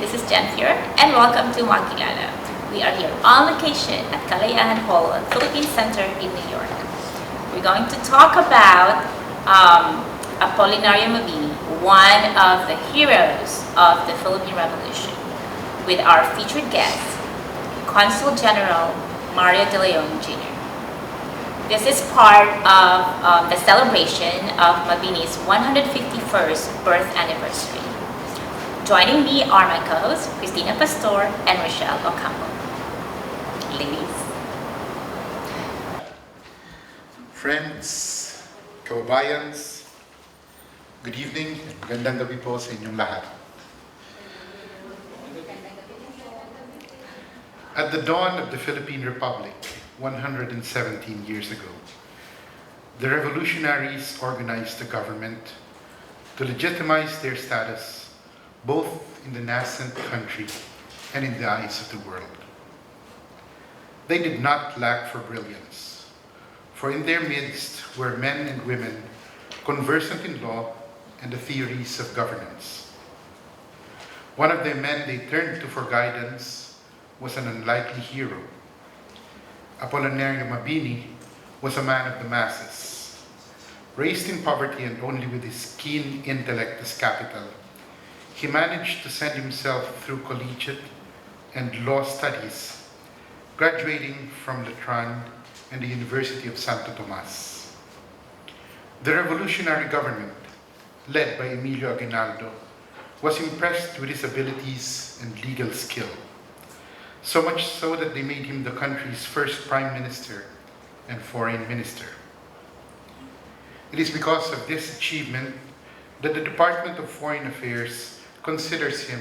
this is Jen here, and welcome to Makilala. We are here on location at Kalayaan Hall at Philippine Center in New York. We're going to talk about Apolinario Mabini, one of the heroes of the Philippine Revolution, with our featured guest, Consul General Mario De Leon Jr. This is part of the celebration of Mabini's 151st birth anniversary. Joining me are my co-hosts, Cristina Pastor and Rachelle Ocampo. Ladies. Friends, kababayans, good evening and magandang gabi po sa inyong lahat. At the dawn of the Philippine Republic, 117 years ago, the revolutionaries organized a government to legitimize their status both in the nascent country and in the eyes of the world. They did not lack for brilliance, for in their midst were men and women conversant in law and the theories of governance. One of the men they turned to for guidance was an unlikely hero. Apolinario Mabini was a man of the masses. Raised in poverty and only with his keen intellect as capital, he managed to send himself through collegiate and law studies, graduating from Letran and the University of Santo Tomas. The revolutionary government, led by Emilio Aguinaldo, was impressed with his abilities and legal skill, so much so that they made him the country's first prime minister and foreign minister. It is because of this achievement that the Department of Foreign Affairs considers him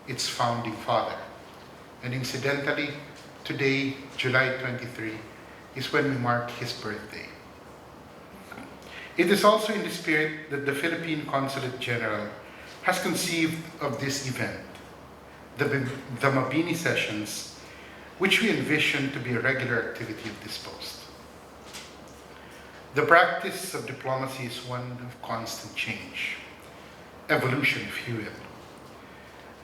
its founding father. And incidentally, today, July 23, is when we mark his birthday. It is also in the spirit that the Philippine Consulate General has conceived of this event, the Mabini sessions, which we envision to be a regular activity of this post. The practice of diplomacy is one of constant change, evolution if you will.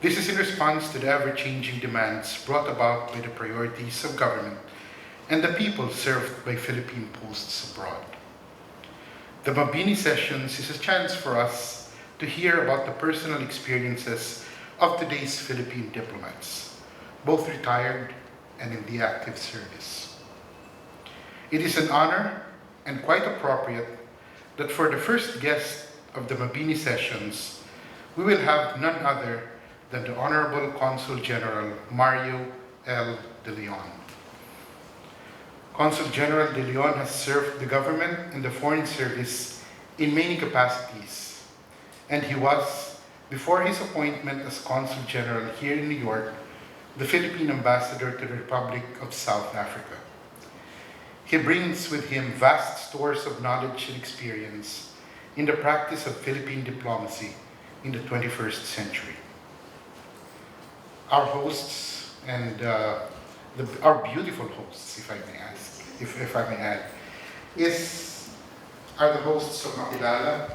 This is in response to the ever-changing demands brought about by the priorities of government and the people served by Philippine posts abroad. The Mabini sessions is a chance for us to hear about the personal experiences of today's Philippine diplomats, both retired and in the active service. It is an honor and quite appropriate that for the first guest of the Mabini sessions, we will have none other than the Honorable Consul General Mario L. De Leon. Consul General De Leon has served the government and the foreign service in many capacities, and he was, before his appointment as Consul General here in New York, the Philippine Ambassador to the Republic of South Africa. He brings with him vast stores of knowledge and experience in the practice of Philippine diplomacy in the 21st century. Our hosts and our beautiful hosts, if I may add, are the hosts of Makilala.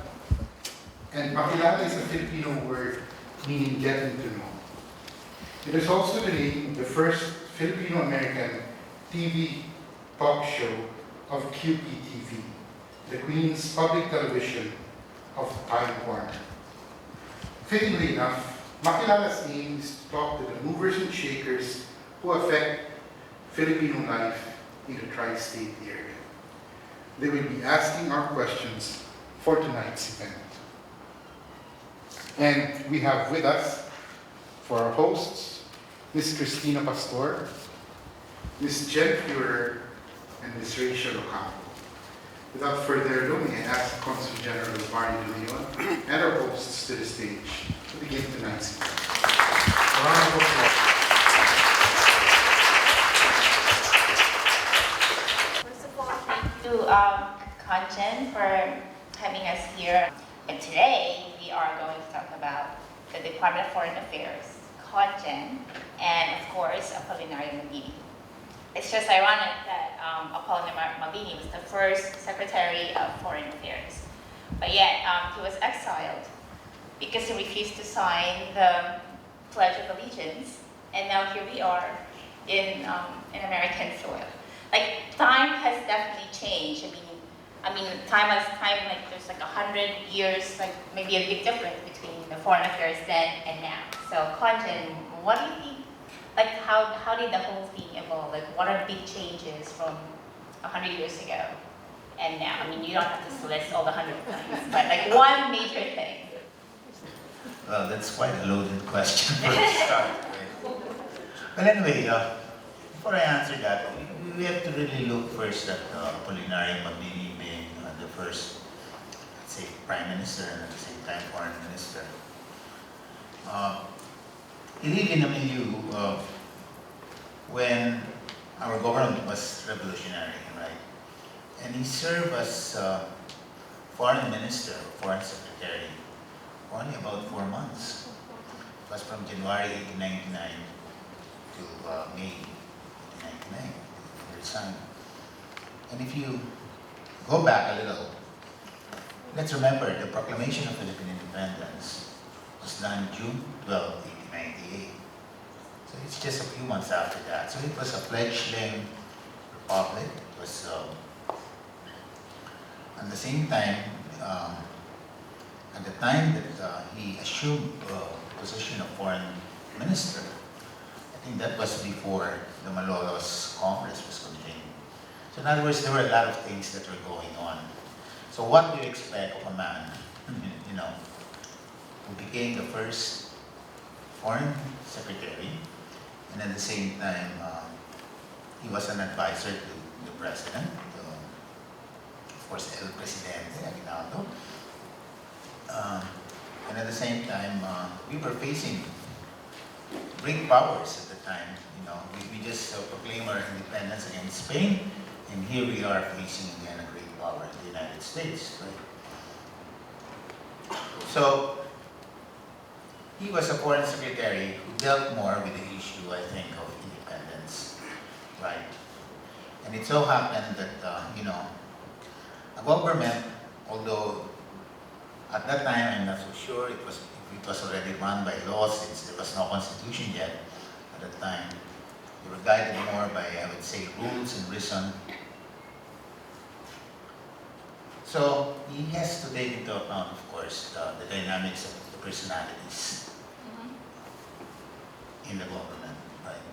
And Makilala is a Filipino word meaning getting to know. It is also the name of the first Filipino-American TV talk show of QPTV, the Queen's public television of Time Warner. Fittingly enough, Makilala's aim is to talk to the movers and shakers who affect Filipino life in the tri-state area. They will be asking our questions for tonight's event. And we have with us, for our hosts, Ms. Cristina Pastor, Ms. Jen Fuhrer, and Ms. Rachelle Ocampo. Without further ado, may I ask Consul General Mario De Leon and our hosts to the stage to begin tonight's event. Round of applause. First of all, thank you, Conjen, for having us here. And today, we are going to talk about the Department of Foreign Affairs, Conjen, and of course, Apolinario Mabini. It's just ironic that Apolinario Mabini was the first Secretary of Foreign Affairs, but yet he was exiled because he refused to sign the Pledge of Allegiance, and now here we are in American soil. Like, time has definitely changed. I mean, time, like, there's like 100 years, like maybe a big difference between the foreign affairs then and now. So, Conjun, what do you think? Like, how did the whole thing evolve? Like, what are big changes from 100 years ago and now? I mean, you don't have to list all the 100 things, but like one major thing. Well, that's quite a loaded question for a start. Right? But anyway, before I answer that, we have to really look first at Apolinario Mabini being the first, let's say, Prime Minister and at the same time Foreign Minister. He lived in a milieu when our government was revolutionary, right? And he served as Foreign Minister, Foreign Secretary, for only about 4 months. It was from January 1899 to May 1899, he resigned. And if you go back a little, let's remember the proclamation of Philippine independence was done June 12, 1898. So it's just a few months after that. So it was a fledgling republic. It was at the same time, at the time that he assumed the position of foreign minister, I think that was before the Malolos Congress was convened. So in other words, there were a lot of things that were going on. So what do you expect of a man, you know, who became the first foreign secretary, and at the same time, he was an advisor to the president, of course, El Presidente, Aguinaldo. And at the same time, we were facing great powers at the time. You know, we just proclaimed our independence against Spain, and here we are facing again a great power, the United States, right? So he was a foreign secretary who dealt more with the issue, I think, of independence, right? And it so happened that, you know, a government, although at that time I'm not so sure it was already run by law since there was no constitution yet at that time. They were guided more by, I would say, rules and reason. So he has to take into account, of course, the dynamics of the personalities in the government, right?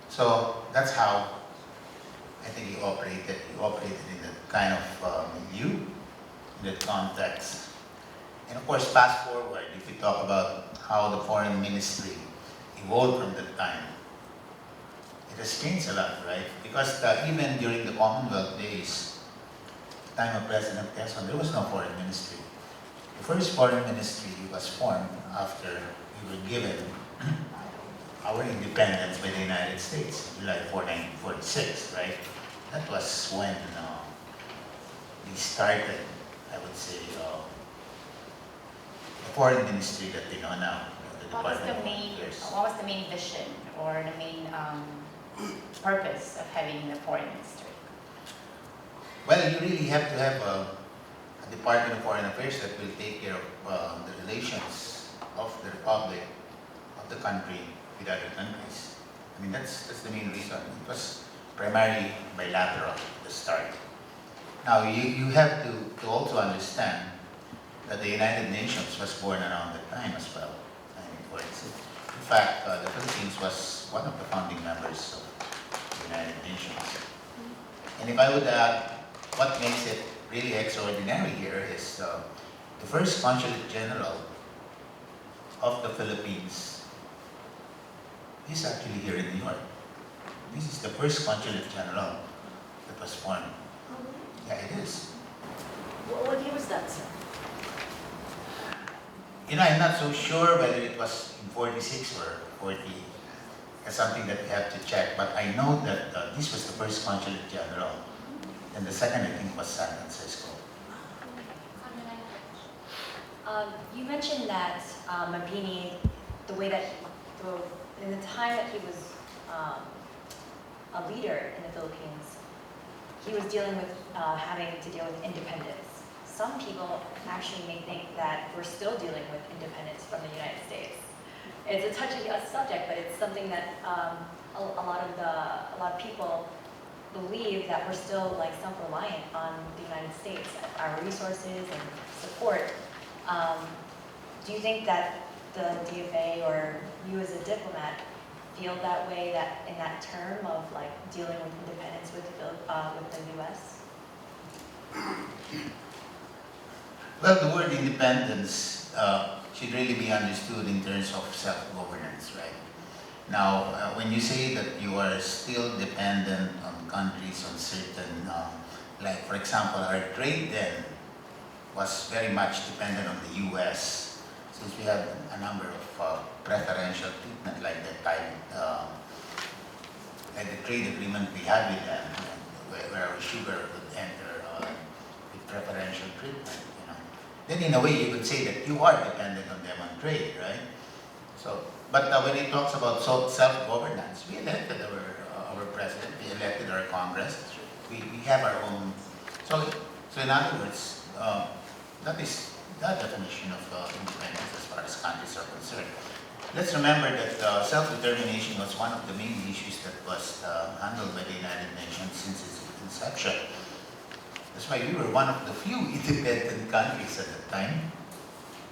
So that's how I think he operated. He operated in that kind of milieu, in that context. And of course, fast forward, if we talk about how the foreign ministry evolved from that time, it has changed a lot, right? Because even during the Commonwealth days, the time of President Quezon, there was no foreign ministry. The first foreign ministry was formed after we were given our independence by the United States, July 4, 1946, right? That was when we started, I would say, the foreign ministry that they know now. What was the main vision or the main purpose of having the foreign ministry? Well, you really have to have a Department of Foreign Affairs that will take care of the relations of the Republic, of the country, with other countries. I mean, that's the main reason. It was primarily bilateral at the start. Now, you have to also understand that the United Nations was born around that time as well. In fact, the Philippines was one of the founding members of the United Nations. And if I would add, what makes it really extraordinary here is the first Consulate General of the Philippines is actually here in New York. This is the first Consulate General that was formed. Yeah, it is. What year was that, sir? You know, I'm not so sure whether it was in 46 or 40. That's something that we have to check. But I know that this was the first Consulate General. And the second, I think, was San Francisco. You mentioned that Mabini, the way that in the time that he was a leader in the Philippines, he was dealing with having to deal with independence. Some people actually may think that we're still dealing with independence from the United States. it's a touchy subject, but it's something that a lot of people believe that we're still like self-reliant on the United States, our resources and support. Do you think that the DFA or you as a diplomat feel that way, that in that term of like dealing with independence with the U.S.? Well, the word independence should really be understood in terms of self-governance, right? Now, when you say that you are still dependent on countries on certain, like for example, our trade then was very much dependent on the U.S. since we had a number of preferential treatment like the time, like the trade agreement we had with them, where our sugar would enter with preferential treatment, you know. Then in a way you could say that you are dependent on them on trade, right? So, but when it talks about self-governance, we elected our president, we elected our Congress, we have our own. So in other words, that is the definition of independence as far as countries are concerned. Let's remember that self-determination was one of the main issues that was handled by the United Nations since its inception. That's why we were one of the few independent countries at the time.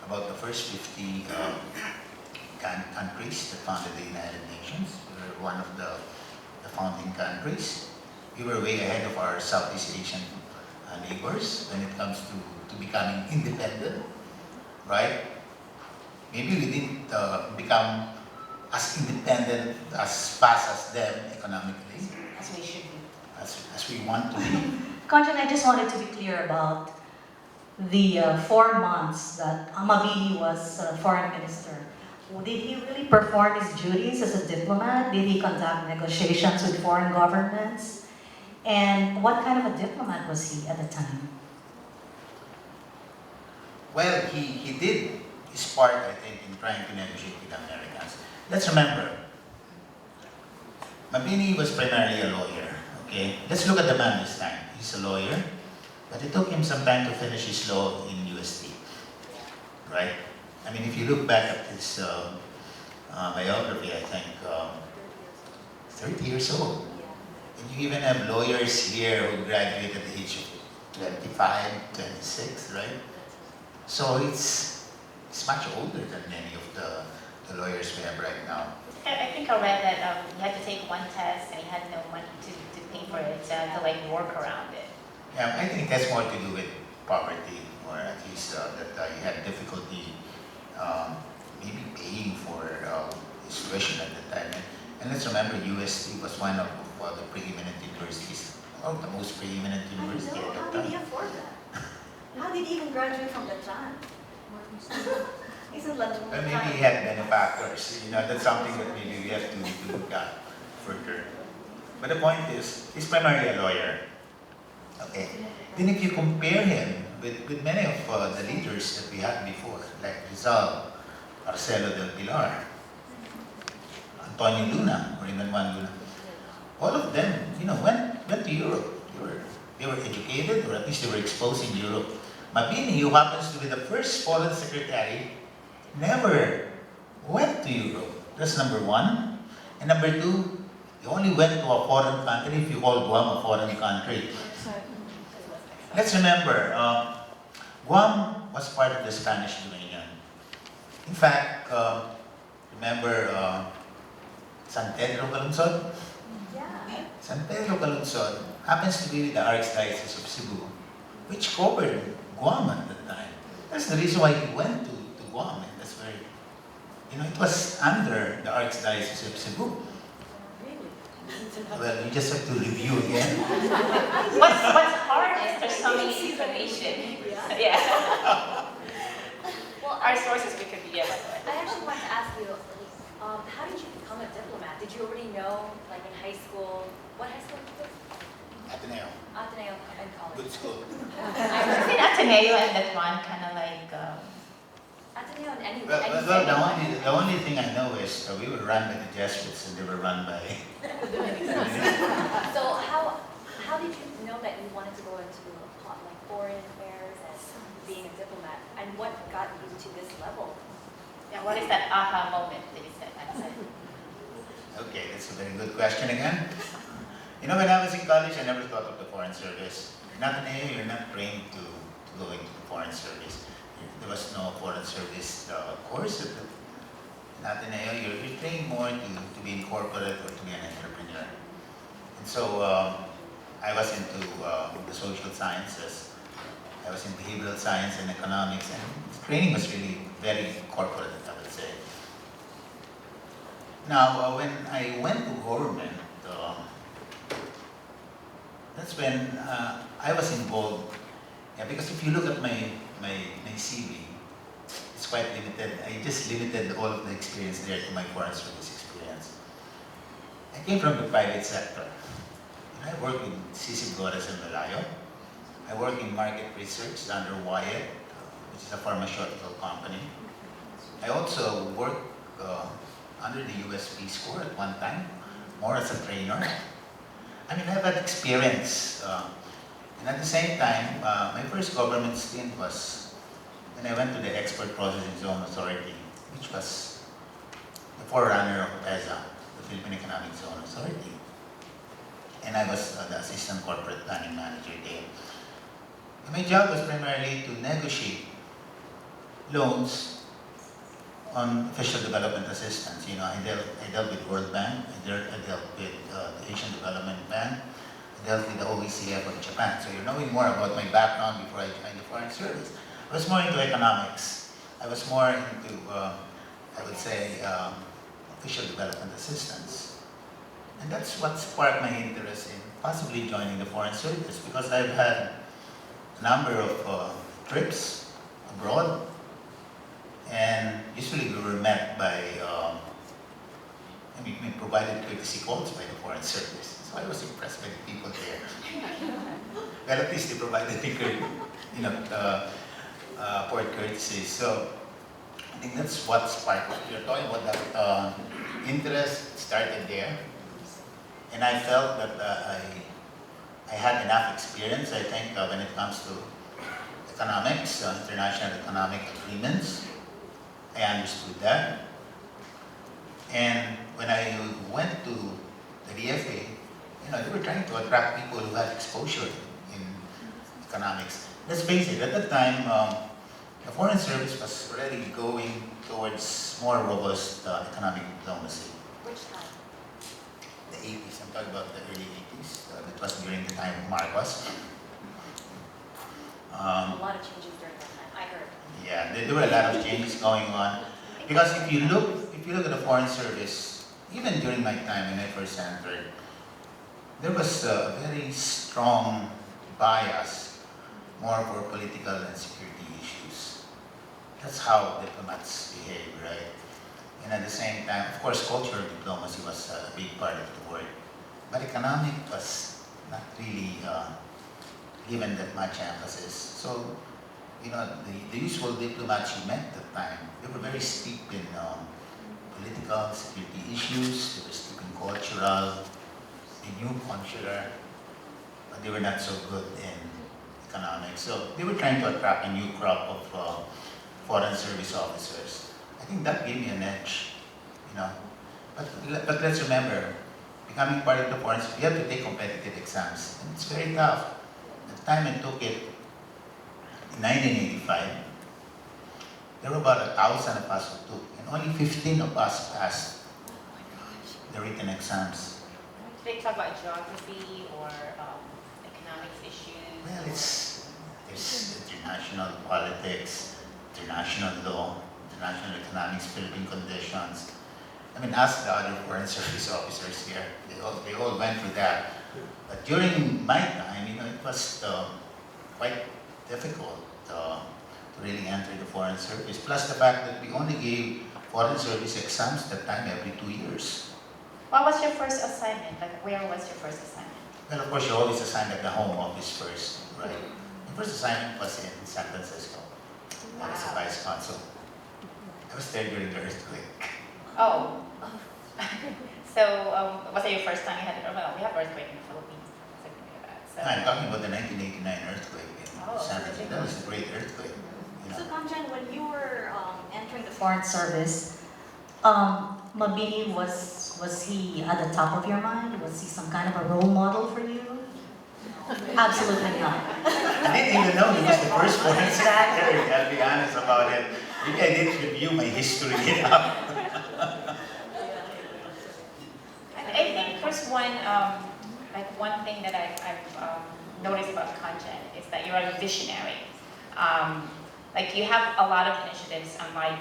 About the first 50 countries that founded the United Nations. We were one of the founding countries. We were way ahead of our Southeast Asian neighbors when it comes to becoming independent, right? Maybe we didn't become as independent as fast as them economically. As we should be. As we want to be. Consul, I just wanted to be clear about the 4 months that Mabini was foreign minister. Did he really perform his duties as a diplomat? Did he conduct negotiations with foreign governments? And what kind of a diplomat was he at the time? Well, he did his part, I think, in trying to negotiate with the Americans. Let's remember, Mabini was primarily a lawyer, okay? Let's look at the man this time. He's a lawyer, but it took him some time to finish his law in UST, right? I mean, if you look back at his biography, I think 30 years old. And you even have lawyers here who graduated at the age of 25, 26, right? So it's much older than many of the lawyers we have right now. I think I read that you had to take one test and you had no money to pay for it, to like work around it. Yeah, I think that's more to do with poverty, or at least that you had difficulty maybe paying for his tuition at the time. And let's remember, UST was one of the preeminent universities, or the most preeminent university at How that did he time. afford that? How did he even graduate from that time? Isn't London Well, maybe he had benefactors. You know, that's something that maybe we have to look at further. But the point is, he's primarily a lawyer. Okay. Then if you compare him with many of the leaders that we had before, like Rizal, Marcelo del Pilar, Antonio Luna, or even Juan Luna, all of them, you know, went to Europe. They were educated, or at least they were exposed in Europe. Mabini, who happens to be the first foreign secretary, never went to Europe. That's number one. And number two, he only went to a foreign country if you call Guam a foreign country. Let's remember, Guam was part of the Spanish Dominion. In fact, remember San Pedro Calungsod? Yeah. San Pedro Calungsod happens to be the Archdiocese of Cebu, which covered Guam at the time. That's the reason why he went to Guam, and that's where, you know, it was under the Archdiocese of Cebu. Well, you just have to review again. What's hard is there's so many information. Yeah. Well, Our sources we could be, by the way. I actually wanted to ask you, how did you become a diplomat? Did you already know, like in high school, what high school did you go to? Ateneo, Ateneo and college. good school. I was in Ateneo and that one kind of like, Ateneo and any, Well, any the only thing I know is we were run by the Jesuits and they were run by. So how did you know that you wanted to go into like foreign affairs and being a diplomat? And what got you to this level? yeah, what is that aha moment that you Okay, that's a very good question again. You know, when I was in college, I never thought of the Foreign Service. Not in A, you're not trained to go into the Foreign Service. There was no Foreign Service course. Not in A, you're trained more to be in corporate or to be an entrepreneur. And so I was into the social sciences. I was in behavioral science and economics, and the training was really very corporate, I would say. Now, when I went to government, that's when I was involved. Yeah, because if you look at my CV, it's quite limited. I just limited all of the experience there to my foreign service experience. I came from the private sector. And I worked with Sisig Gores and Malayo. I worked in market research under Wyatt, which is a pharmaceutical company. I also worked under the US Peace Corps at one time, more as a trainer. I mean, I've had experience. And at the same time, my first government stint was when I went to the Export Processing Zone Authority, which was the forerunner of PEZA, the Philippine Economic Zone Authority. And I was the Assistant Corporate Planning Manager there. And my job was primarily to negotiate loans on official development assistance. You know, I dealt with World Bank, I dealt with the Asian Development Bank, I dealt with the OECF of Japan. So you're knowing more about my background before I joined the Foreign Service. I was more into economics. I was more into, I would say, official development assistance. And that's what sparked my interest in possibly joining the Foreign Service, because I've had a number of trips abroad. And usually we were met by, we provided courtesy calls by the Foreign Service. So I was impressed by the people there. Well, at least they provided me, port courtesy. So I think that's what sparked it. You're talking about that interest started there. And I felt that I had enough experience, I think, when it comes to economics, international economic agreements. I understood that. And when I went to the DFA, they were trying to attract people who had exposure in economics. Let's face it, at that time, the Foreign Service was already going towards more robust economic diplomacy. Which time? The 80s, I'm talking about the early 80s. That was during the time of Marcos. A lot of changes during that time, I heard. Yeah, there were a lot of changes going on. Because if you look at the Foreign Service, even during my time when I first entered, there was a very strong bias, more for political and security issues. That's how diplomats behave, right? And at the same time, of course, cultural diplomacy was a big part of the work. But economic was not really given that much emphasis. So, the usual diplomats you met at the time, they were very steeped in political, security issues, they were steeped in cultural, they knew consular, but they were not so good in economics. So they were trying to attract a new crop of Foreign Service officers. I think that gave me an edge, But let's remember, becoming part of the Foreign Service, you have to take competitive exams, and it's very tough. The time I took it, in 1985, there were about 1,000 of us who took, and only 15 of us passed the written exams. Did they talk about geography or economics issues? Well, there's international politics, international law, international economics, Philippine conditions. I mean, ask the other Foreign Service officers here. They all went through that. But during my time, it was quite difficult to really enter the Foreign Service. Plus the fact that we only gave Foreign Service exams that time every 2 years. What was your first assignment? Like, where was your first assignment? Well, of course, you're always assigned at the home office first, right? My first assignment was in San Francisco. I was a vice consul. I was there during the earthquake. Oh. So, was it your first time you had it? Well, we have earthquake in the Philippines. Something like that. So. I'm talking about the 1989 earthquake in San so Francisco. That was a great earthquake. So, Kamjan, when you were entering the Foreign Service, Mabini was Was he at the top of your mind? Was he some kind of a role model for you? Absolutely not. I didn't even know he was the first foreign secretary, I'll be honest about it. Maybe I didn't review my history enough. I think first one, one thing that I've noticed about Kanchen is that you're a visionary. You have a lot of initiatives unlike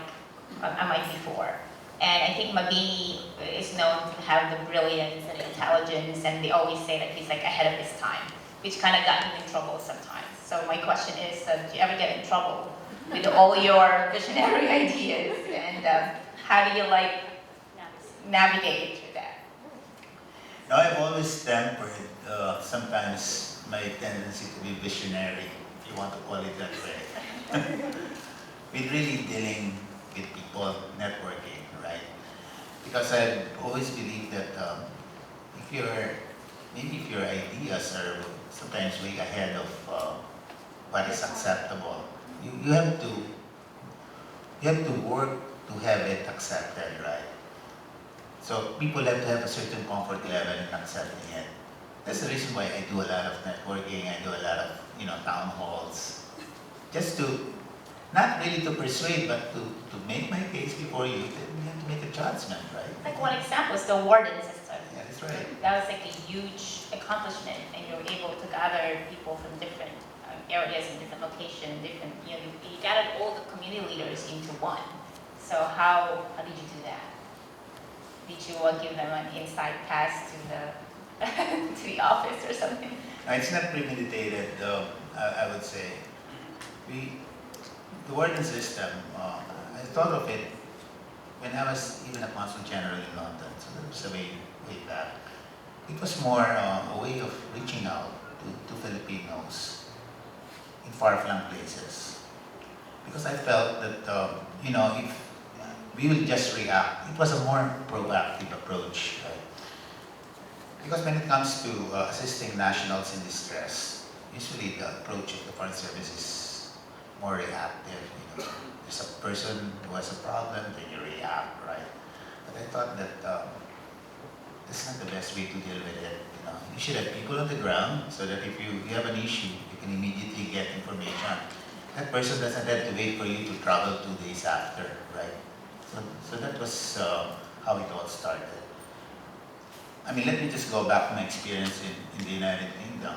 before. And I think Mabini is known to have the brilliance and intelligence, and they always say that he's ahead of his time, which kind of got him in trouble sometimes. So my question is, do you ever get in trouble with all your visionary ideas, and how do you navigate through that? No, I've always tempered sometimes my tendency to be visionary, if you want to call it that way. With really dealing with people, networking, right? Because I've always believed that if your ideas are sometimes way ahead of what is acceptable, you have to work to have it accepted, right? So people have to have a certain comfort level in accepting it. That's the reason why I do a lot of networking. I do a lot of town halls, just to not really to persuade, but to make my case before you. You have to make a judgment, right? One example is the warden system. Yeah, that's right. That was a huge accomplishment, and you were able to gather people from different areas and different locations, you gathered all the community leaders into one. So how did you do that? Did you give them an inside pass to the to the office or something? No, it's not premeditated, I would say. The warden system, I thought of it when I was even a Consul General in London, so that was a way back. It was more a way of reaching out to Filipinos in far-flung places. Because I felt that, if we will just react, it was a more proactive approach. Right? Because when it comes to assisting nationals in distress, usually the approach of the Foreign Service is more reactive. There's a person who has a problem, then you react, right? But I thought that that's not the best way to deal with it. You should have people on the ground so that if you have an issue, you can immediately get information. That person doesn't have to wait for you to travel 2 days after, right? So that was how it all started. I mean, let me just go back to my experience in the United Kingdom.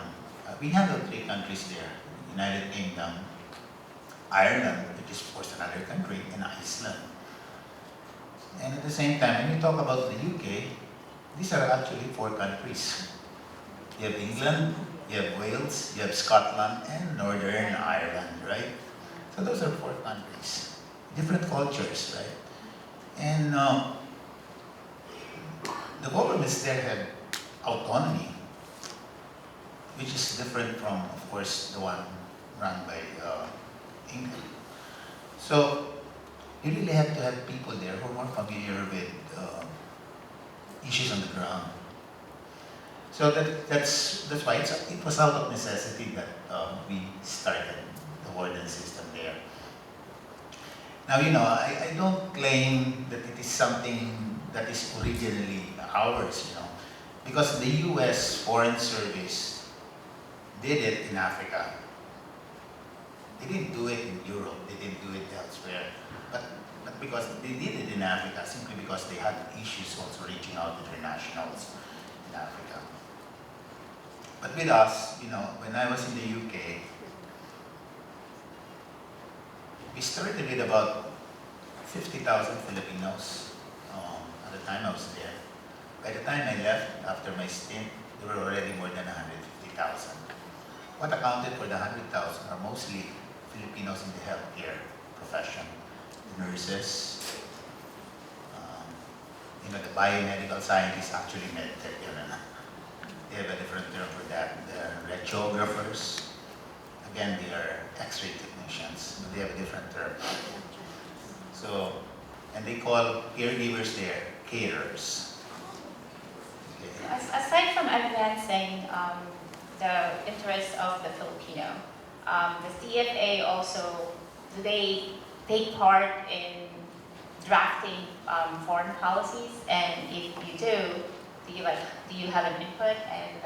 We handled 3 countries there: United Kingdom, Ireland, which is of course another country, and Iceland. And at the same time, when you talk about the UK, these are actually 4 countries. You have England, you have Wales, you have Scotland, and Northern Ireland, right? So those are 4 countries, different cultures, right? And the governments there have autonomy, which is different from, of course, the one run by England. So you really have to have people there who are more familiar with issues on the ground. So that's why it was out of necessity that we started the warden system there. Now, I don't claim that it is something that is originally ours, because the U.S. Foreign Service did it in Africa. They didn't do it in Europe, they didn't do it elsewhere. But because they did it in Africa, simply because they had issues also reaching out to their nationals in Africa. But with us, when I was in the UK, we started with about 50,000 Filipinos at the time I was there. By the time I left, after my stint, there were already more than 150,000. What accounted for the 100,000 are mostly Filipinos in the healthcare profession. The nurses, the biomedical scientists, actually medtech, they have a different term for that. The radiographers, again, they are X-ray technicians, but they have a different term. So, and they call caregivers there carers. Okay. Aside from advancing the interests of the Filipino, the CFA also, do they take part in drafting foreign policies? And if you do you have an input, and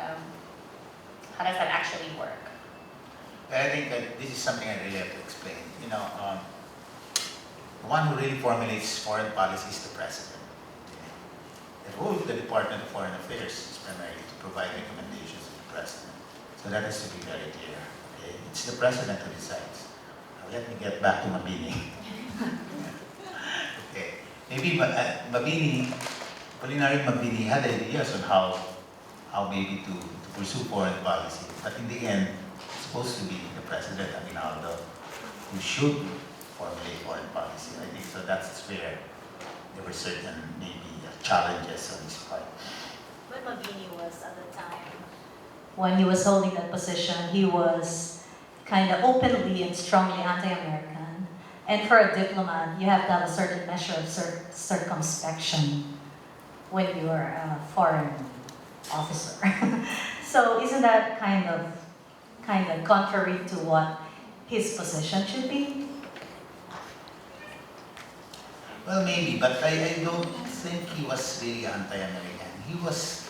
how does that actually work? I think that this is something I really have to explain. You know, the one who really formulates foreign policy is the president. The role of the Department of Foreign Affairs is primarily to provide recommendations to the president. So that has to be very clear. Okay? It's the president who decides. Now, let me get back to Mabini. Okay. Maybe Mabini, Culinary Mabini had ideas on how maybe to pursue foreign policy. But in the end, it's supposed to be the president, Aguinaldo, who should formulate foreign policy. I think so that's where there were certain maybe challenges on his part. When Mabini was at the time, When he was holding that position, he was kind of openly and strongly anti-American. And for a diplomat, you have to have a certain measure of circumspection when you are a foreign officer. So isn't that kind of contrary to what his position should be? Well, maybe, but I don't think he was really anti-American. He was,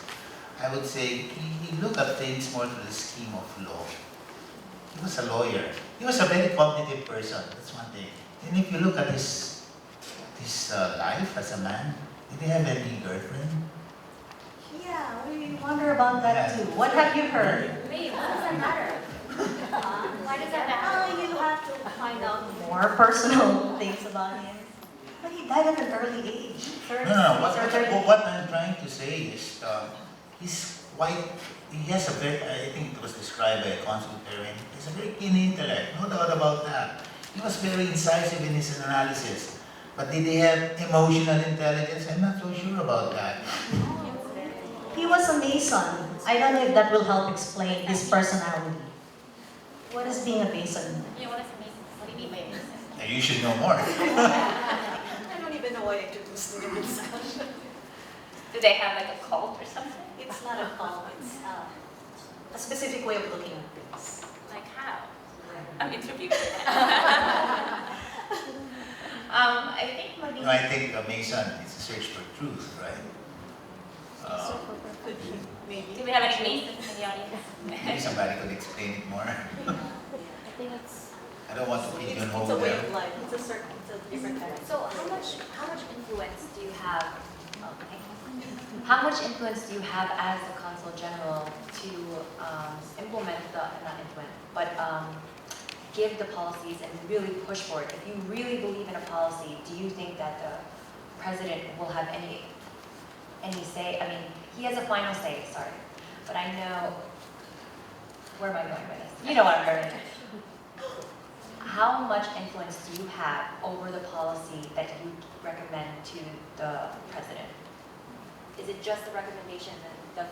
I would say, he looked at things more through the scheme of law. He was a lawyer. He was a very cognitive person, that's one thing. And if you look at his life as a man, did he have any girlfriend? Yeah, we wonder about that too. What have you heard? Wait, what does that matter? Why does that matter? you have to find out more. More personal things about him. But he died at an early age. No. What I'm trying to say is, he's quite, he has a very, I think it was described by a consul parent, he's a very keen intellect, no doubt about that. He was very incisive in his analysis. But did he have emotional intelligence? I'm not so sure about that. He was a Mason. I don't know if that will help explain his personality. What is being a Mason? Yeah, what do you mean by Mason? And you should know more. I don't even know why I introduced the discussion. Do they have like a cult or something? It's not a call, it's a specific way of looking at things. Like how? I'm interviewing. I think maybe. No, I think a Mason is a search for truth, right? Could be, maybe. Do we have any Masons in the audience? Maybe somebody could explain it more. I think it's I don't want to a pigeonhole way them. of life. It's a different kind of. So how much influence do you have? How much influence do you have as the Consul General to implement not implement, but give the policies and really push for it? If you really believe in a policy, do you think that the president will have any say? I mean, he has a final say, sorry. But I know, where am I going with this? You know what I'm going. How much influence do you have over the policy that you recommend to the president? Is it just the recommendation and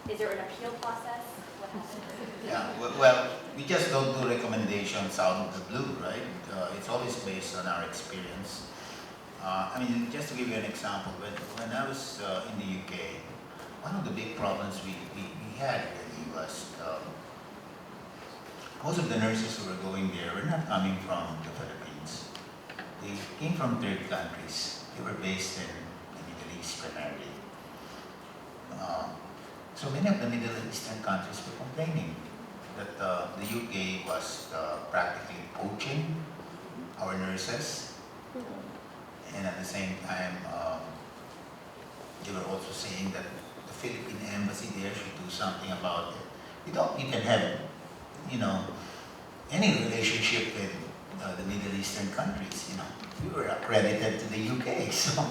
is there an appeal process? What happens? Yeah, well, we just don't do recommendations out of the blue, right? It's always based on our experience. I mean, just to give you an example, when I was in the UK, one of the big problems we had really was most of the nurses who were going there were not coming from the Philippines. They came from third countries. They were based in the Middle East primarily. So many of the Middle Eastern countries were complaining that the UK was practically poaching our nurses. And at the same time, they were also saying that the Philippine embassy there should do something about it. We don't even have, any relationship with the Middle Eastern countries, We were accredited to the UK, so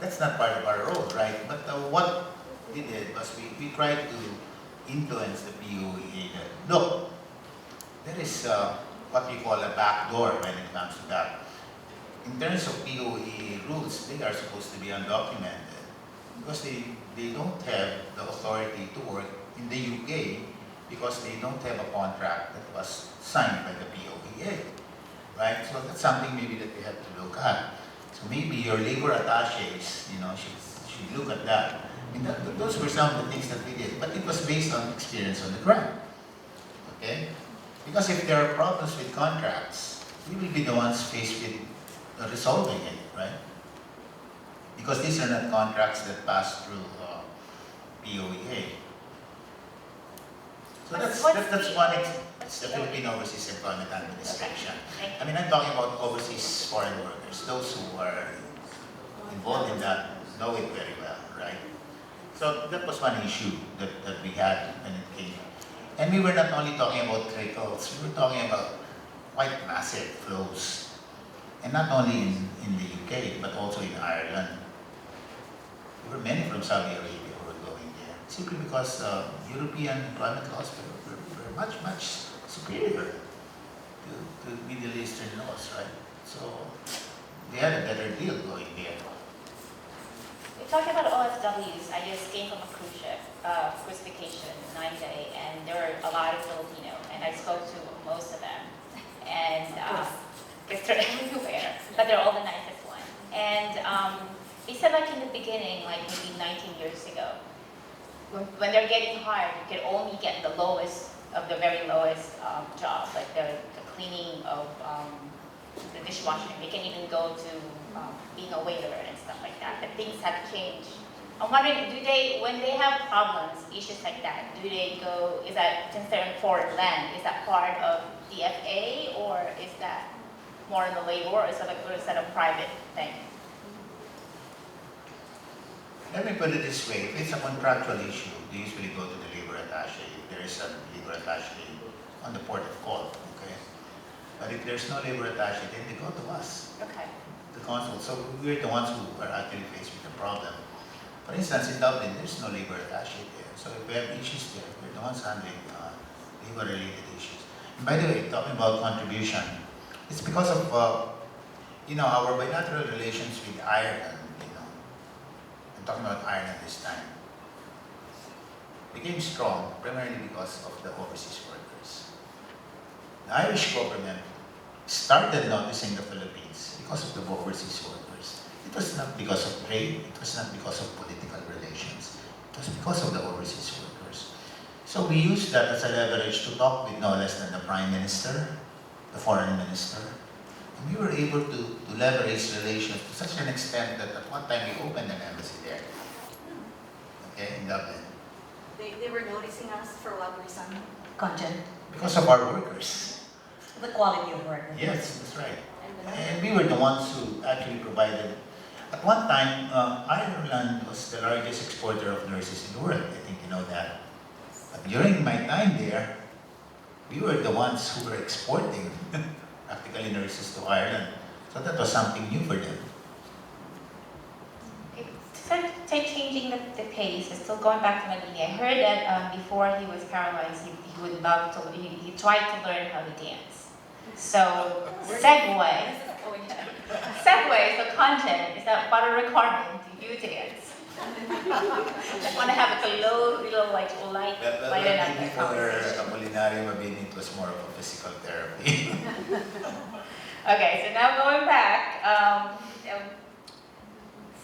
that's not part of our role, right? But what we did was we tried to influence the POEA that, look, there is what we call a back door when it comes to that. In terms of POEA rules, they are supposed to be undocumented because they don't have the authority to work in the UK because they don't have a contract that was signed by the POEA, right? So that's something maybe that we have to look at. So maybe your labor attaches, should look at that. And those were some of the things that we did, but it was based on experience on the ground, okay? Because if there are problems with contracts, we will be the ones faced with resolving it, right? because these are not contracts that pass through POEA. So What's that's the- one. what's It's the the- Philippine Overseas Employment Administration. Thank I mean, I'm talking about overseas foreign workers. Those who are involved in that know it very well, right? So that was one issue that we had when it came. And we were not only talking about trickles, we were talking about quite massive flows. And not only in the UK, but also in Ireland. There were many from Saudi Arabia who were going there, simply because European employment laws were much, much superior to Middle Eastern laws, right? So they had a better deal going there. We talked about OFWs. I just came from a cruise ship, cruise vacation, 9-day, and there were a lot of Filipino, and I spoke to most of them. And because they're everywhere, but they're all the nicest ones. And they said like in the beginning, like maybe 19 years ago, when they're getting hired, you could only get the lowest of the very lowest job, like the cleaning of the dishwashing. They can even go to being a waiter and stuff like that. But things have changed. I'm wondering, when they have problems, issues like that, do they go, is that, since they're in foreign land, is that part of the FA, or is that more in the labor, or is that a private thing? Let me put it this way, if it's a contractual issue, they usually go to the labor attaché. If there is a labor attaché on the port of call, okay? But if there's no labor attaché, then they go to us, Okay. the consul. So we're the ones who are actually faced with the problem. For instance, in Dublin, there's no labor attaché there. So if we have issues there, we're the ones handling labor-related issues. And by the way, talking about contribution, it's because of our bilateral relations with Ireland. I'm talking about Ireland this time. Became strong primarily because of the overseas workers. The Irish government started noticing the Philippines because of the overseas workers. It was not because of trade, it was not because of political relations, it was because of the overseas workers. So we used that as a leverage to talk with no less than the Prime Minister, the Foreign Minister, and we were able to leverage relations to such an extent that at one time we opened an embassy there, okay, in Dublin. They were noticing us for what reason? Content, Because of our workers. the quality of work. Yes, that's right. And we were the ones who actually provided. At one time, Ireland was the largest exporter of nurses in the world. I think you know that. But during my time there, we were the ones who were exporting practically nurses to Ireland. So that was something new for them. Sort of changing the pace, still going back to Mabini. I heard that before he was paralyzed, he would love to, he tried to learn how to dance. So, segue, the content is that part of the requirement, do you dance? I want to have a little like light, lighten up the For conversation. Apollinario Mabini, it was more of a physical therapy. Okay, so now going back,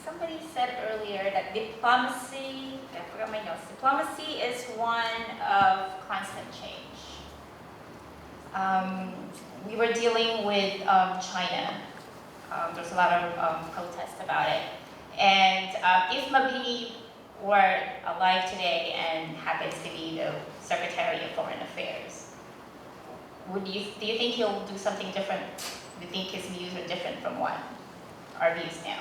somebody said earlier that diplomacy, I forgot my notes, diplomacy is one of constant change. We were dealing with China. There's a lot of protests about it. And if Mabini were alive today and happens to be the Secretary of Foreign Affairs, do you think he'll do something different? Do you think his views are different from what our views now?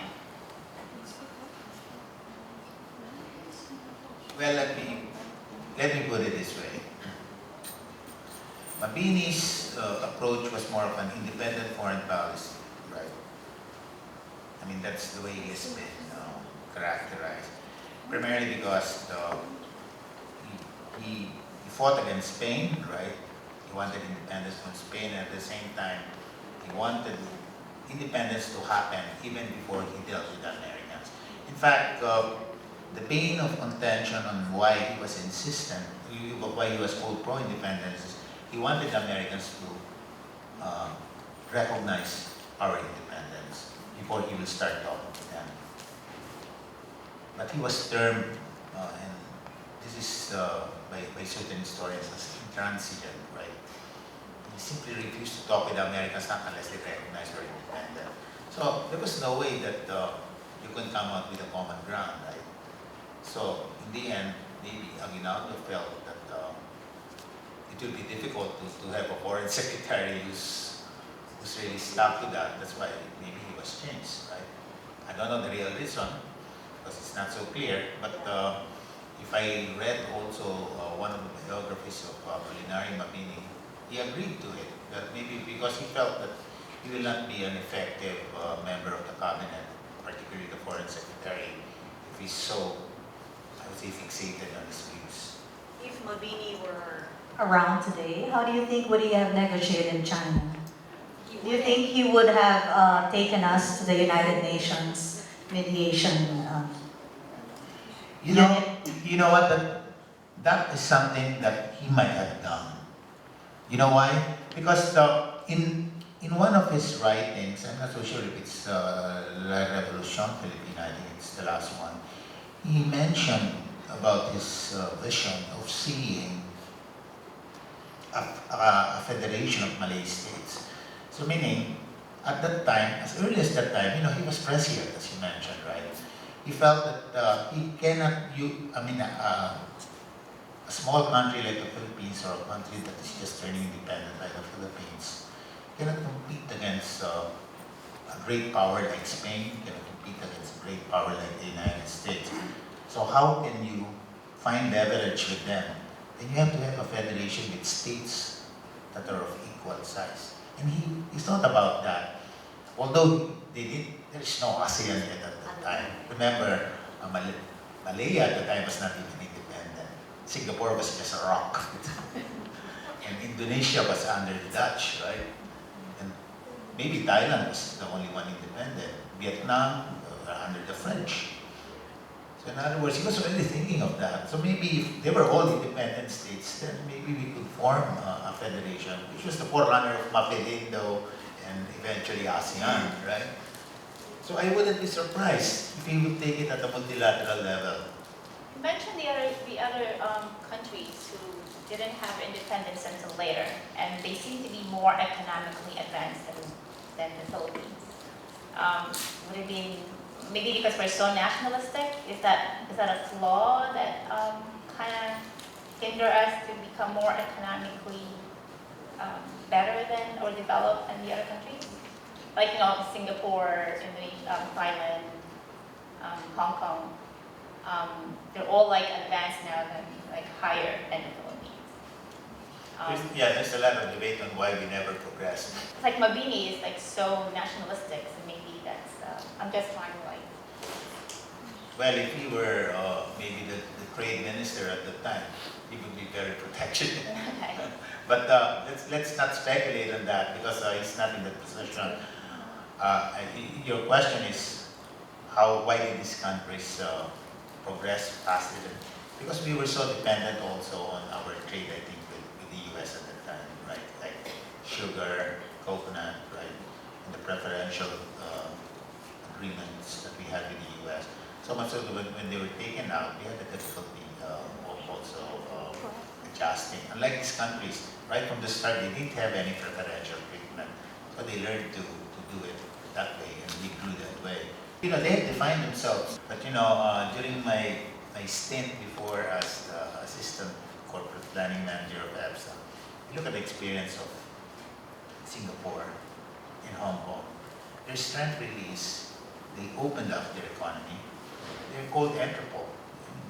Well, let me put it this way. Mabini's approach was more of an independent foreign policy, right? I mean, that's the way he has been characterized. Primarily because he fought against Spain, right? He wanted independence from Spain, and at the same time, he wanted independence to happen even before he dealt with the Americans. In fact, the bane of contention on why he was insistent, why he was called pro-independence, is he wanted the Americans to recognize our independence before he will start talking to them. But he was termed, and this is by certain historians, as intransigent, right? He simply refused to talk with the Americans not unless they recognize our independence. So there was no way that you can come out with a common ground, right? So in the end, maybe Aguinaldo felt that it would be difficult to have a foreign secretary who's really stuck to that. That's why maybe he was changed, right? I don't know the real reason because it's not so clear, but if I read also one of the biographies of Apolinari Mabini, he agreed to it, that maybe because he felt that he will not be an effective member of the cabinet, particularly the foreign secretary, if he's so, I would say, fixated on his views. If Mabini were, Around today, how do you think would he have negotiated in China? he Do you would- think he would have taken us to the United Nations mediation? You know what? That is something that he might have done. You know why? Because in one of his writings, I'm not so sure if it's La Revolution Filipina, I think it's the last one, he mentioned about his vision of seeing a federation of Malay states. So meaning, at that time, as early as that time, he was prescient, as you mentioned, right? He felt that he cannot, a small country like the Philippines or a country that is just turning independent like the Philippines cannot compete against a great power like Spain, cannot compete against a great power like the United States. So how can you find leverage with them? Then you have to have a federation with states that are of equal size. And he thought about that. Although there is no ASEAN yet at that time. Remember, Malaya at the time was not even independent. Singapore was just a rock. And Indonesia was under the Dutch, right? And maybe Thailand was the only one independent. Vietnam under the French. So in other words, he was already thinking of that. So maybe if they were all independent states, then maybe we could form a federation, which was the forerunner of Mapelindo and eventually ASEAN, right? So I wouldn't be surprised if he would take it at a multilateral level. You mentioned the other countries who didn't have independence until later, and they seem to be more economically advanced than the Philippines. Would it be maybe because we're so nationalistic? Is that a flaw that kind of hinder us to become more economically better than or developed than the other countries? Like Singapore, Indonesia, Thailand, Hong Kong. They're all like advanced now than like higher than the Philippines. There's a lot of debate on why we never progressed. It's like Mabini is like so nationalistic, so maybe that's. I'm just trying to like. Well, if he were maybe the trade minister at the time, he would be very protectionist. Okay. But let's not speculate on that because he's not in that position. Your question is why did these countries progress faster? Because we were so dependent also on our trade, I think, with the U.S. at that time, right? Like sugar, coconut, right? And the preferential agreements that we had with the U.S. So much so that when they were taken out, we had the difficulty of also adjusting. Unlike these countries, right from the start, they didn't have any preferential treatment. So they learned to do it that way, and we grew that way. They had defined themselves. But during my stint before as the assistant corporate planning manager of EBSA, you look at the experience of Singapore and Hong Kong. Their strength really is they opened up their economy. They're called Entropol.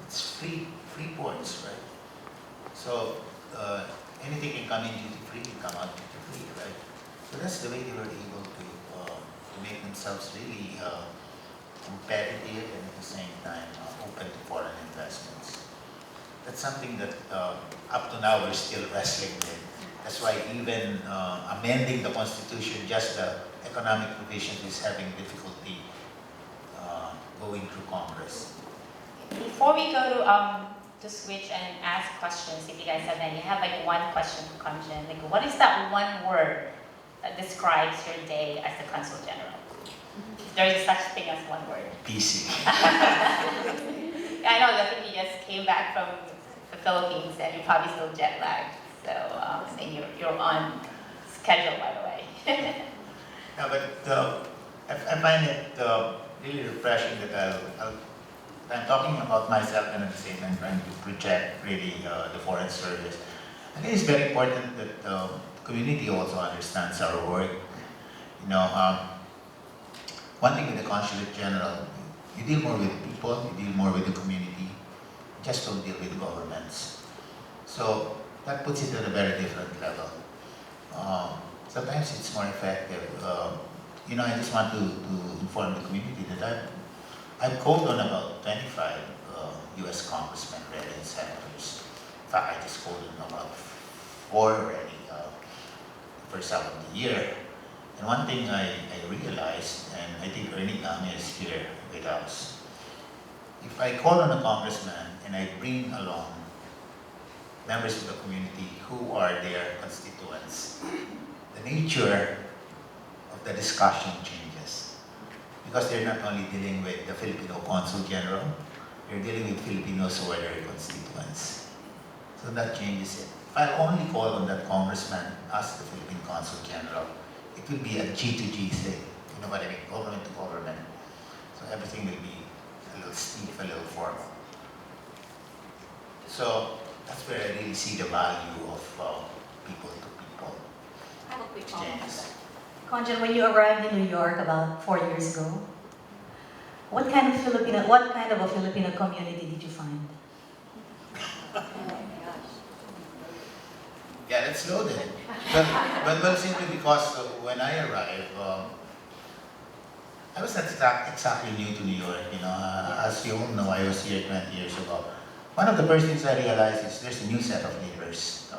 It's free ports, right? So anything can come in duty free, can come out duty free, right? So that's the way they were able to make themselves really competitive and at the same time open to foreign investments. That's something that up to now we're still wrestling with. That's why even amending the Constitution, just the economic provisions, is having difficulty going through Congress. Before we go to switch and ask questions, if you guys have any, I have like one question for Conjun. Like, what is that one word that describes your day as the Consul General? There is such thing as one word. PC. I know, I think you just came back from the Philippines and you're probably still jet lagged. So, and you're on schedule, by the way. Yeah, but I find it really refreshing that I'm talking about myself and at the same time trying to project really the foreign service. I think it's very important that the community also understands our work. You know, one thing with the Consulate General, you deal more with people, you deal more with the community, you just don't deal with governments. So that puts it at a very different level. Sometimes it's more effective. You know, I just want to inform the community that I've called on about 25 U.S. congressmen, already, and senators. In fact, I just called on about 4 already first half of the year. And one thing I realized, and I think Ernie Kami is here with us, if I call on a congressman and I bring along members of the community who are their constituents, the nature of the discussion changes. Because they're not only dealing with the Filipino Consul General, they're dealing with Filipinos who are their constituents. So that changes it. If I only call on that congressman as the Philippine Consul General, it will be a G2G thing. You know what I mean? Government to government. So everything will be a little stiff, a little formal. So that's where I really see the value of people to people I have a quick comment. exchanges. Conjan, when you arrived in New York about 4 years ago, what kind of a Filipino community did you find? Oh my gosh. Yeah, that's loaded. But simply because when I arrived, I was not exactly new to New York. You know, as you all know, I was here 20 years ago. One of the first things I realized is there's a new set of leaders.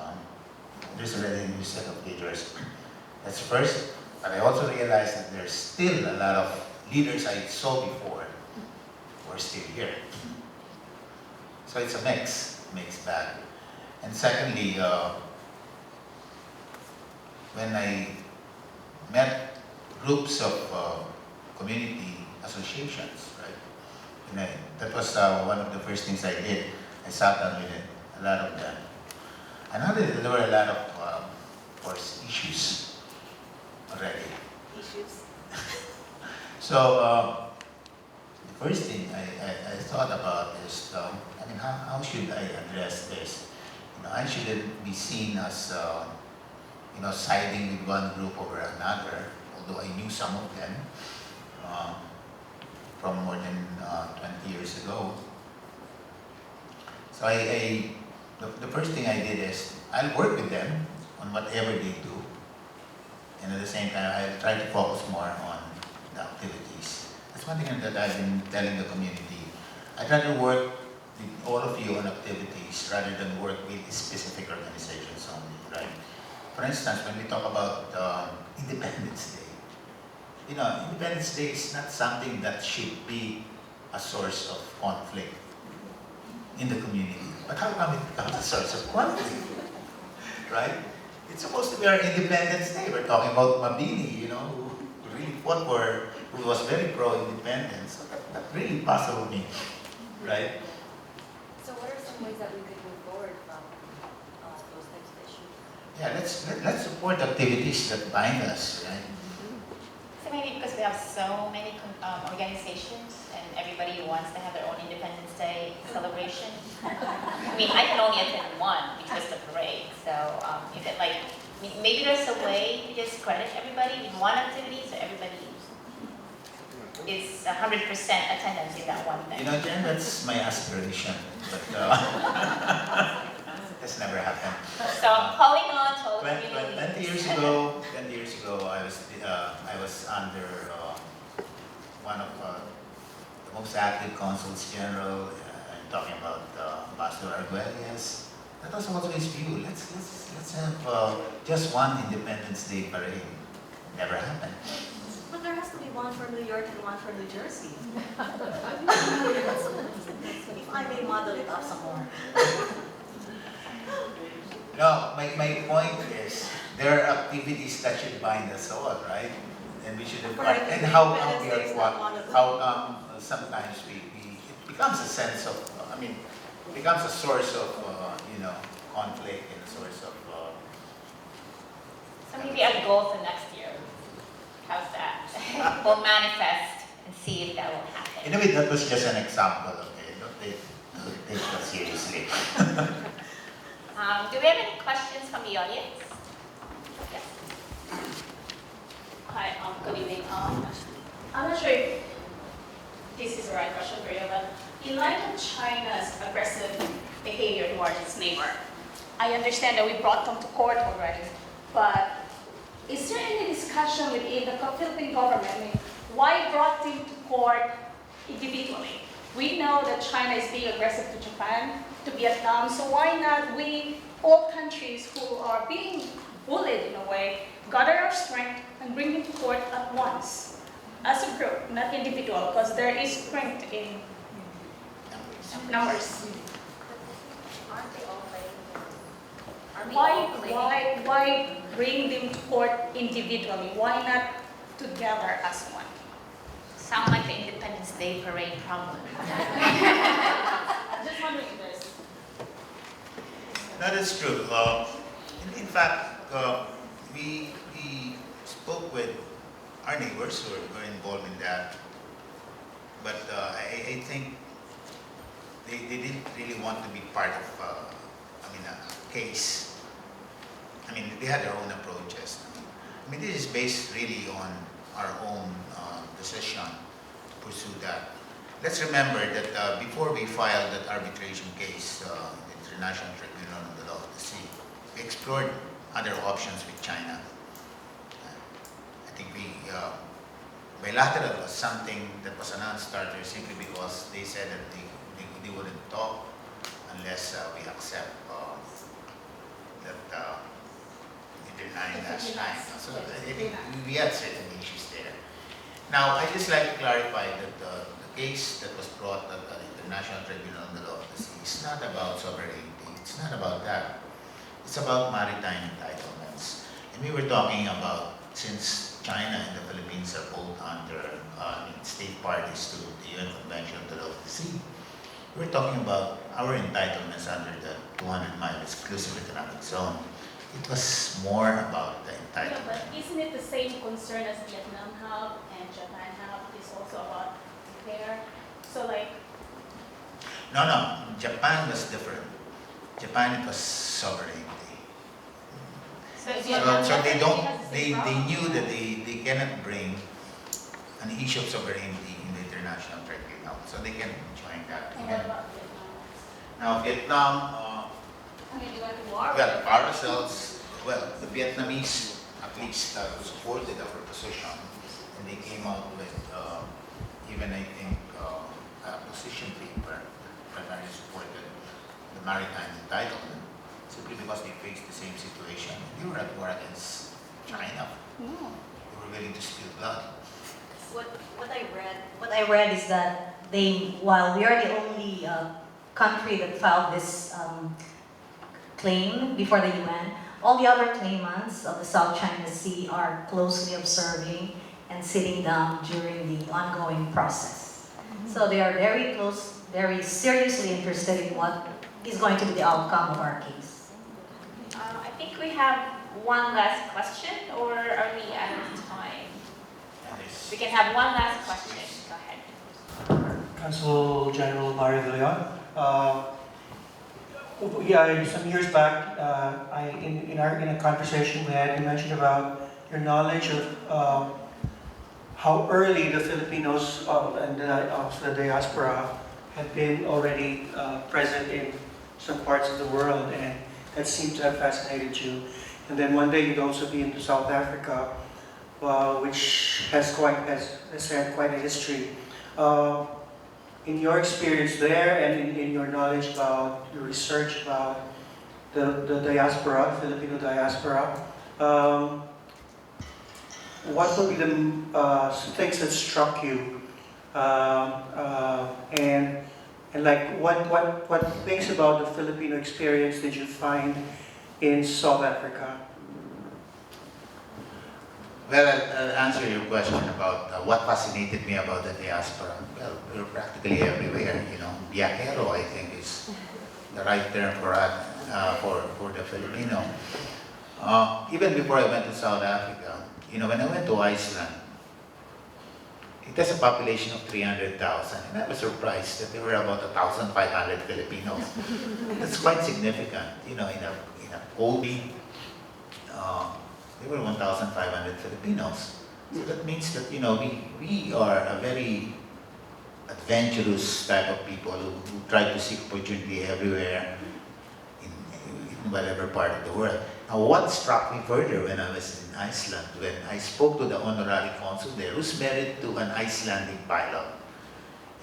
There's already a new set of leaders. That's first. But I also realized that there's still a lot of leaders I saw before who are still here. So it's a mixed bag. And secondly, when I met groups of community associations, right? And that was one of the first things I did. I sat down with a lot of them. I noticed that there were a lot of course, issues already. Issues. So the first thing I thought about is, I mean, how should I address this? You know, I shouldn't be seen as, you know, siding with one group over another, although I knew some of them from more than 20 years ago. So the first thing I did is, I'll work with them on whatever they do, and at the same time, I'll try to focus more on the activities. That's one thing that I've been telling the community. I try to work with all of you on activities rather than work with specific organizations only, right? For instance, when we talk about Independence Day, you know, Independence Day is not something that should be a source of conflict in the community. But how come it becomes a source of conflict, right? It's supposed to be our Independence Day. We're talking about Mabini, you know, who really fought for, who was very pro-independence. So that really puzzled me, right? So what are some ways that we could move forward from those types of issues? Yeah, let's support activities that bind us, right? So maybe because we have so many organizations and everybody wants to have their own Independence Day celebration. I mean, I can only attend one because of the parade. So if it like, maybe there's a way to just credit everybody in one activity so everybody is 100% attendance in that one thing. You know, Jen, that's my aspiration, but that's never happened. So I'm calling on to all the 20 community years leaders. ago, 20 years ago, I was under one of the most active consuls general. I'm talking about Ambassador Arguelles. That was also his view. Let's have just one Independence Day parade. Never happened. But there has to be one for New York and one for New Jersey. If I may model it up some more. No, my point is there are activities that should bind us all, right? And we should Right, and how come we Independence Day is not one are of them. how come sometimes it becomes a sense of it becomes a source of you know, conflict and a source of So maybe a goal for next year. How's that? We'll manifest and and see if that will happen. In a way, that was just an example, okay? Don't take it seriously. Do we have any questions from the audience? Yes. Hi, good evening. I'm not sure if this is the right question for you, but in light of China's aggressive behavior towards its neighbor, I understand that we brought them to court already, but is there any discussion within the Philippine government? I mean, why brought them to court individually? We know that China is being aggressive to Japan, to Vietnam, so why not we, all countries who are being bullied in a way, gather our strength and bring them to court at once, as a group, not individual, because there is strength in numbers. Aren't they all playing? Why bring them to court individually? Why not together as one? Sound like the Independence Day parade problem. I'm just wondering if there's... That is true. In fact, we spoke with our neighbors who are involved in that, but I think they didn't really want to be part of a case. I mean, they had their own approaches. I mean, this is based really on our own decision to pursue that. Let's remember that before we filed that arbitration case, the International Tribunal of the Law of the Sea, we explored other options with China. I think bilateral was something that was a non-starter simply because they said that they wouldn't talk unless we accept that denying last time. So I think we had certain issues there. Now, I just like to clarify that the case that was brought at the International Tribunal on the Law of the Sea is not about sovereignty. It's not about that. It's about maritime entitlements. And we were talking about, since China and the Philippines are both under state parties to the UN Convention on the Law of the Sea, we're talking about our entitlements under the 200-mile exclusive economic zone. It was more about the Yeah, entitlement. but isn't it the same concern as Vietnam have and Japan have? It's also about repair. So like, No, Japan was different. Japan, it was sovereignty. So So they knew that they cannot bring an issue of sovereignty in the international tribunal. So they can join that. and what about Vietnam? Now Vietnam, I mean, they went to war. well, ourselves, well, the Vietnamese at least supported our position, and they came out with even I think a position paper that primarily supported the maritime entitlement, simply because they faced the same situation. They were at war against China. They were willing to spill blood. What I read is that while we are the only country that filed this claim before the UN, all the other claimants of the South China Sea are closely observing and sitting down during the ongoing process. So they are very close, very seriously interested in what is going to be the outcome of our case. I think we have one last question, or are we out of time? We can have one last question. Go ahead. Consul General Mario De Leon. Some years back, in a conversation we had, you mentioned about your knowledge of how early the Filipinos and of the diaspora had been already present in some parts of the world, and that seemed to have fascinated you. And then one day you'd also be into South Africa, which has had quite a history. In your experience there and in your knowledge about your research about the diaspora, Filipino diaspora, what would be the things that struck you, and like what things about the Filipino experience did you find in South Africa? Well, I'll answer your question about what fascinated me about the diaspora. Well, we're practically everywhere, you know. Viajero, I think, is the right term for the Filipino. Even before I went to South Africa, you know, when I went to Iceland, it has a population of 300,000. And I was surprised that there were about 1,500 Filipinos. That's quite significant. You know, in a Colby, there were 1,500 Filipinos. So that means that, you know, we are a very adventurous type of people who try to seek opportunity everywhere in whatever part of the world. Now, what struck me further when I was in Iceland, when I spoke to the honorary consul there, who's married to an Icelandic pilot,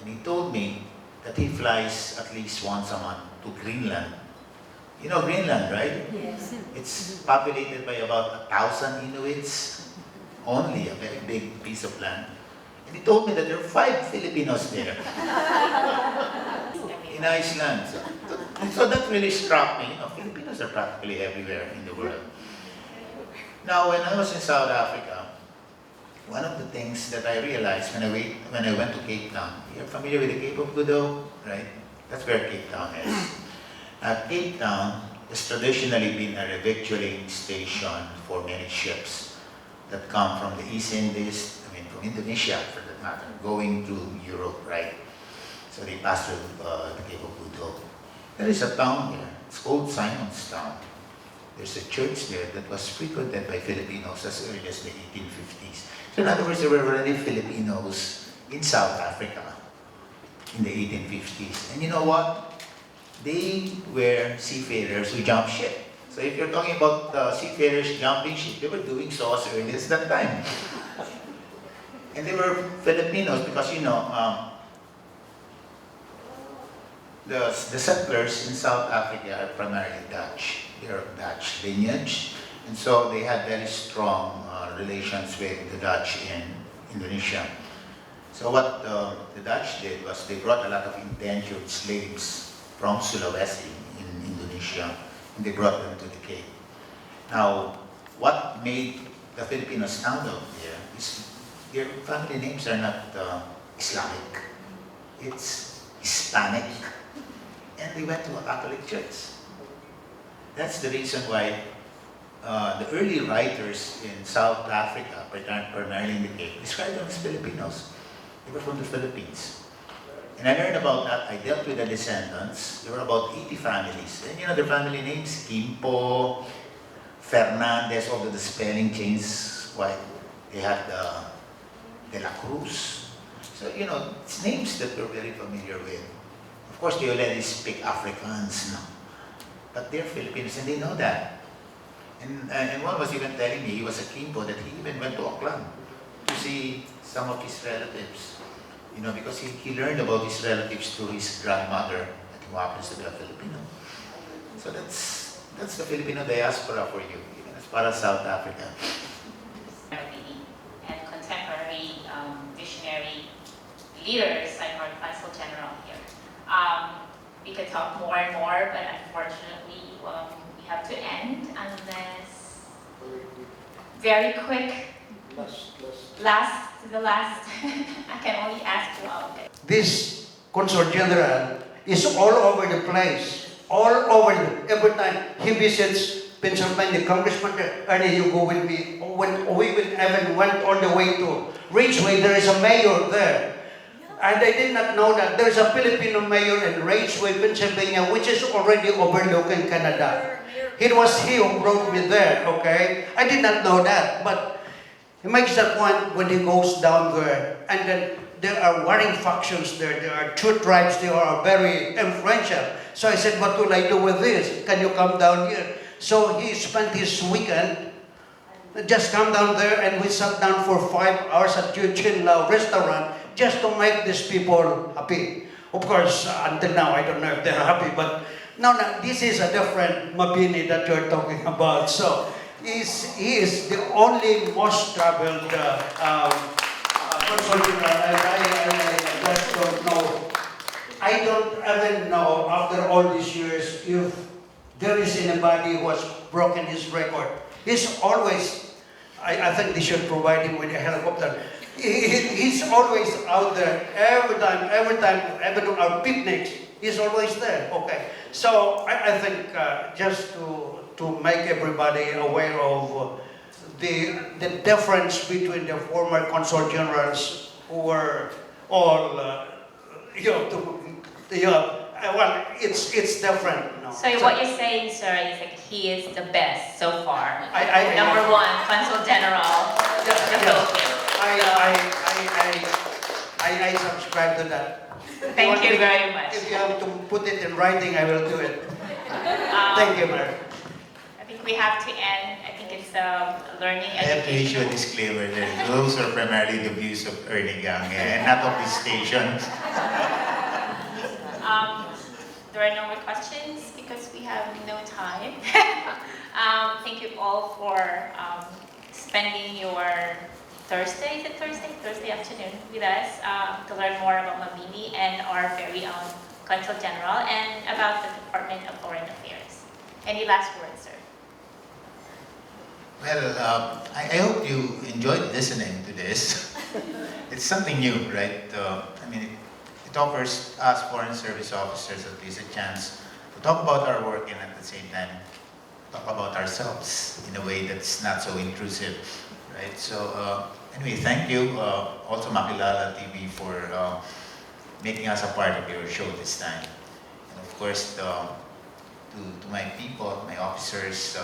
and he told me that he flies at least once a month to Greenland. You know Greenland, right? Yes. It's populated by about 1,000 Inuits, only a very big piece of land. And he told me that there are 5 Filipinos there in Iceland. So that really struck me. You know, Filipinos are practically everywhere in the world. Now, when I was in South Africa, one of the things that I realized when I went to Cape Town, you're familiar with the Cape of Good Hope, right? That's where Cape Town is. Cape Town has traditionally been a revictualling station for many ships that come from the East Indies, from Indonesia for that matter, going to Europe, right? So they pass through the Cape of Good Hope. There is a town here, it's called Simon's Town. There's a church there that was frequented by Filipinos as early as the 1850s. So in other words, there were already Filipinos in South Africa in the 1850s. And you know what? They were seafarers who jumped ship. So if you're talking about seafarers jumping ship, they were doing so as early as that time. And they were Filipinos because, you know, the settlers in South Africa are primarily Dutch. They are of Dutch lineage. And so they had very strong relations with the Dutch in Indonesia. So what the Dutch did was they brought a lot of indentured slaves from Sulawesi in Indonesia, and they brought them to the Cape. Now, what made the Filipinos stand out there is their family names are not Islamic. It's Hispanic. And they went to a Catholic church. That's the reason why the early writers in South Africa, primarily in the Cape, described them as Filipinos. They were from the Philippines. And I learned about that. I dealt with the descendants. There were about 80 families. And you know, their family names, Quimpo, Fernandez, although the spelling changed quite. They had De La Cruz. So, you know, it's names that we're very familiar with. Of course, they already speak Afrikaans, no? But they're Filipinos and they know that. And one was even telling me, he was a Quimpo, that he even went to Auckland to see some of his relatives. You know, because he learned about his relatives through his grandmother, who happens to be a Filipino. So that's the Filipino diaspora for you, even as far as South Africa. And contemporary visionary leaders like our Consul General here. We could talk more and more, but unfortunately we have to end unless very quick. Last. I can only ask you all. This Consul General is all over the place, every time he visits Pennsylvania, Congressman, and you go with me. When we even went all the way to Ridgeway, there is a mayor there. And I did not know that there's a Filipino mayor in Rachelle, Pennsylvania, which is already overlooking Canada. It was he who brought me there, okay? I did not know that, but he makes that point when he goes down there. And then there are warring factions there. There are 2 tribes, they are very influential. So I said, what will I do with this? Can you come down here? So he spent his weekend, just come down there, and we sat down for 5 hours at Chin Lao restaurant, just to make these people happy. Of course, until now, I don't know if they're happy, but no, this is a different Mabini that you're talking about. So he is the only most traveled Consul General, and I just don't know. I don't even know, after all these years, if there is anybody who has broken his record. He's always, I think they should provide him with a helicopter. He's always out there, every time, even our picnics, he's always there, okay. So I think just to make everybody aware of the difference between the former Consul Generals who were all, well, it's different. No? So what you're saying, sir, is that he is the best so far. I- Number one, Consul General of the Philippines. I subscribe to that. Thank you very much. If you have to put it in writing, I will do it. Thank you, Mayor. I think we have to end. I think it's learning I have to issue a education. disclaimer that those are primarily the views of Ernie Gang and not of this station. There are no more questions because we have no time. Thank you all for spending your Thursday afternoon with us to learn more about Mabini and our very own Consul General and about the Department of Foreign Affairs. Any last words, sir? Well, I hope you enjoyed listening to this. It's something new, right? I mean, it offers us foreign service officers at least a chance to talk about our work and at the same time talk about ourselves in a way that's not so intrusive, right? So anyway, thank you also MakilalaTV for making us a part of your show this time. And of course, to my people, my officers,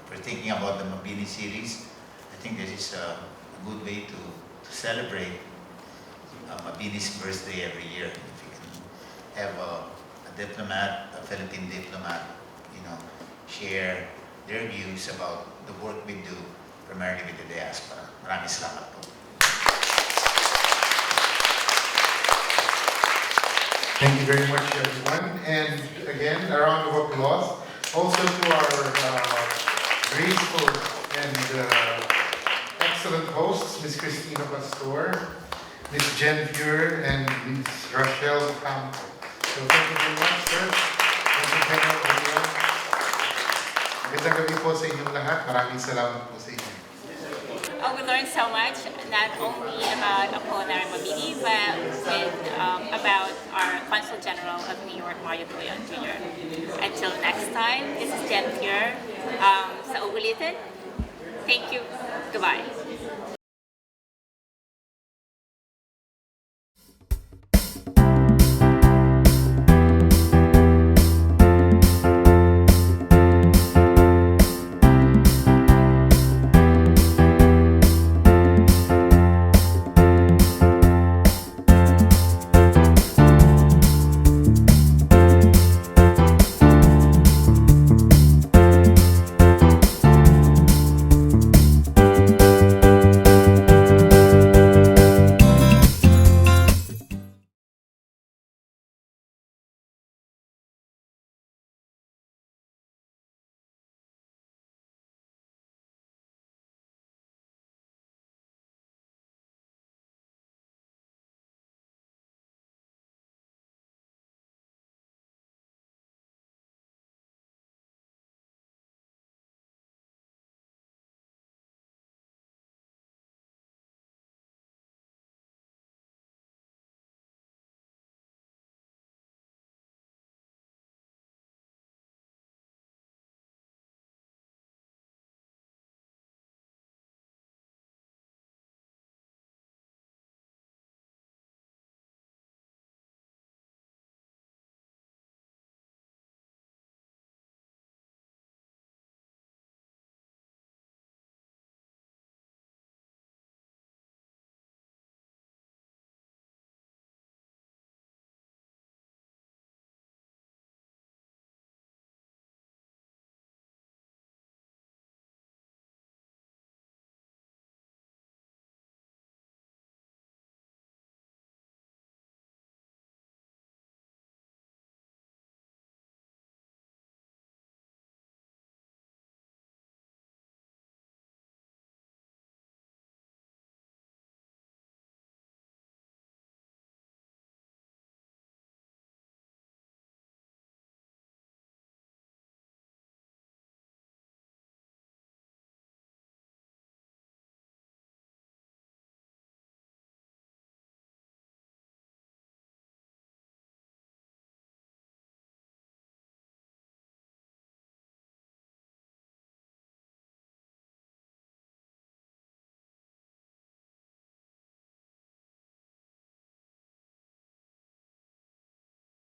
for thinking about the Mabini series. I think this is a good way to celebrate Mabini's birthday every year. If you can have a diplomat, a Philippine diplomat, share their views about the work we do, primarily with the diaspora. Maraming salamat po. Thank you very much, everyone. And again, a round of applause also to our graceful and excellent hosts, Ms. Cristina Pastor, Ms. Jen Fuhr, and Ms. Rachelle Ocampo. So thank you very much, sir. Thank you, General. Magandang gabi po sa inyong lahat. Maraming salamat po sa inyo. We learned so much, not only about Apollinario Mabini, but about our Consul General of New York, Mario De Leon Jr. Until next time, this is Jen Fuhr sa ulitin. Thank you. Goodbye.